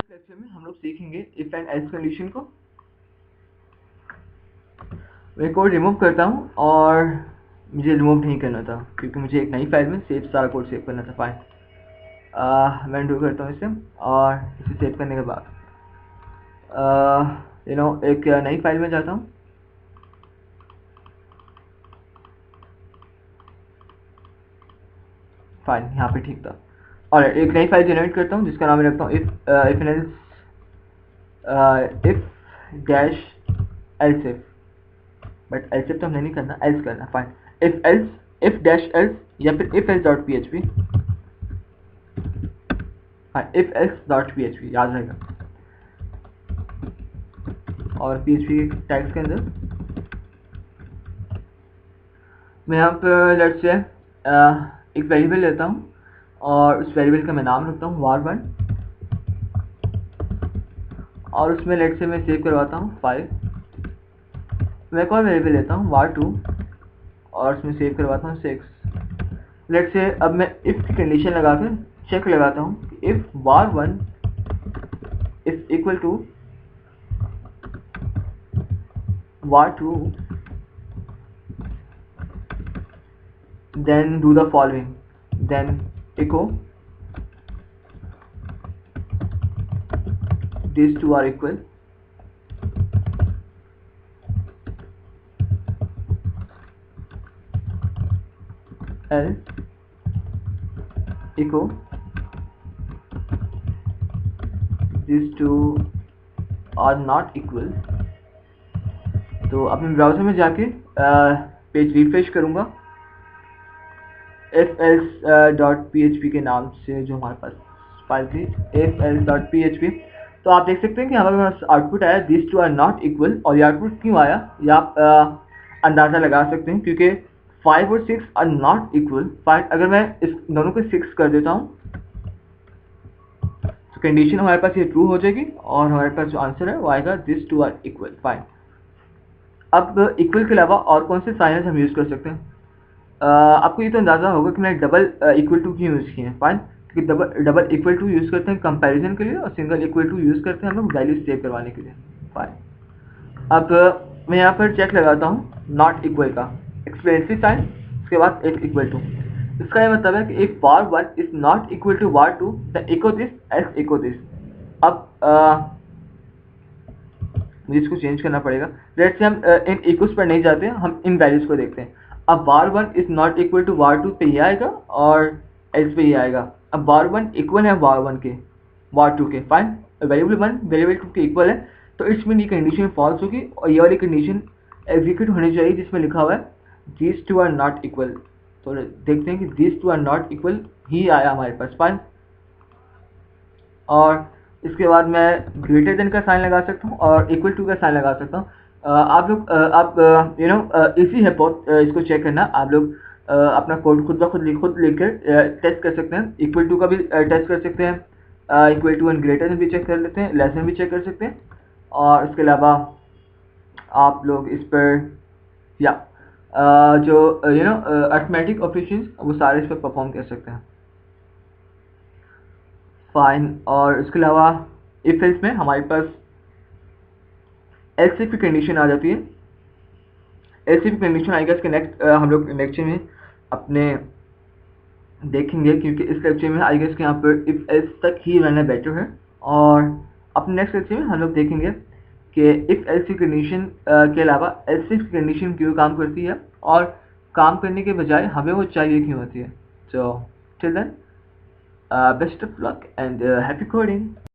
Lecture में हम लोग सीखेंगे इफ एंड एल्स कंडीशन को। मैं कोड रिमूव करता हूँ और मुझे रिमूव नहीं करना था क्योंकि मुझे एक नई फाइल में सारा कोड सेव करना था। फाइन, मैं डू करता हूँ इसे और इसे सेव करने के बाद एक नई फाइल में जाता हूँ। फाइन, यहाँ पे ठीक था। और एक नई फाइल जनरेट करता हूँ जिसका नाम मैं रखता हूँ if and else if dash else if. But else if तो हमने नहीं करना, एल्स करना। फाइन, इफ डैश एल्स या फिर if else dot PHP. If else dot PHP याद रहेगा। और पीएचपी के टैग्स के अंदर मैं यहाँ पर लेट्स से एक वेरिएबल लेता हूँ और उस वेरिएबल का मैं नाम रखता हूँ var1 और उसमें लेट्स से मैं सेव करवाता हूँ 5। मैं एक और वेरिएबल लेता हूँ var2 और उसमें सेव करवाता हूँ 6। लेट्स से अब मैं इफ की कंडीशन लगाकर चेक लगाता हूँ if var1 is equal to var2 then do the following, then echo these two are equal, else echo these two are not equal। तो अपने ब्राउज़र में जाके पेज रिफ्रेश करूँगा ifelse.php के नाम से जो हमारे पास फाइल थी ifelse.php। तो आप देख सकते हैं कि हमारे पास आउटपुट आया this two are not equal. और ये आउटपुट क्यों आया ये आप अंदाज़ा लगा सकते हैं क्योंकि 5 और 6 आर नॉट इक्वल। अगर मैं इस दोनों को 6 कर देता हूँ तो कंडीशन हमारे पास ये ट्रू हो जाएगी और हमारे पास जो आंसर है वो आएगा this two are equal. Fine, अब इक्वल के अलावा और कौन से साइंस हम यूज़ कर सकते हैं? आपको ये तो अंदाज़ा होगा कि मैंने डबल इक्वल टू क्यों यूज़ किए हैं। फाइन, क्योंकि डबल इक्वल टू यूज़ करते हैं कंपैरिजन के लिए और सिंगल इक्वल टू यूज़ करते हैं हम लोग वैल्यू सेव करवाने के लिए। फाइन, अब मैं यहाँ पर चेक लगाता हूँ नॉट इक्वल का एक्सप्लेनेटरी साइन, उसके बाद एक इक्वल टू। इसका ये मतलब है कि if var1 is not equal to var2 then echo this else echo this। अब मुझे इसको चेंज करना पड़ेगा। लेट्स से हम इन इक्वल्स पर नहीं जाते हैं, हम इन वैल्यूज को देखते हैं। अब var1 is not equal to var2 पे ये आएगा और एल्स पे ये आएगा। अब var1 इक्वल है var1 के var2 के। फाइन, वेरिएबल 1 वेरिएबल 2 के इक्वल है तो इसमें ये कंडीशन फॉल्स होगी और ये वाली कंडीशन एग्जीक्यूट होनी चाहिए जिसमें लिखा हुआ है these two are not equal. तो देखते हैं कि these two are not equal ही आया हमारे पास। फाइन, और इसके बाद मैं ग्रेटर देन का साइन लगा सकता हूँ और इक्वल टू का साइन लगा सकता हूँ। आप लोग आप इजी है बहुत इसको चेक करना। आप लोग अपना कोड खुद ब खुद लिखकर टेस्ट कर सकते हैं। इक्वल टू का भी टेस्ट कर सकते हैं, equal to and greater than भी चेक कर लेते हैं, लेस देन भी चेक कर सकते हैं। और इसके अलावा आप लोग इस पर या जो अर्थमेटिक ऑपरेशन वो सारे इस पर परफॉर्म कर सकते हैं। फाइन, और इसके अलावा इफ एल्स में हमारे पास एल्स इफ की कंडीशन आ जाती है। एल्स इफ कंडीशन आएगा इसके नेक्स्ट हम लोग लेक्चर में अपने देखेंगे क्योंकि इस लेक्चर में आई गेस के यहाँ पर इफ एल्स तक ही रहना बेटर है। और अपने नेक्स्ट लेक्चर में हम लोग देखेंगे कि इफ एल्स की कंडीशन के अलावा एल्स इफ की कंडीशन क्यों काम करती है और काम करने के बजाय हमें वो चाहिए क्यों होती है। So till then, best of luck and happy coding.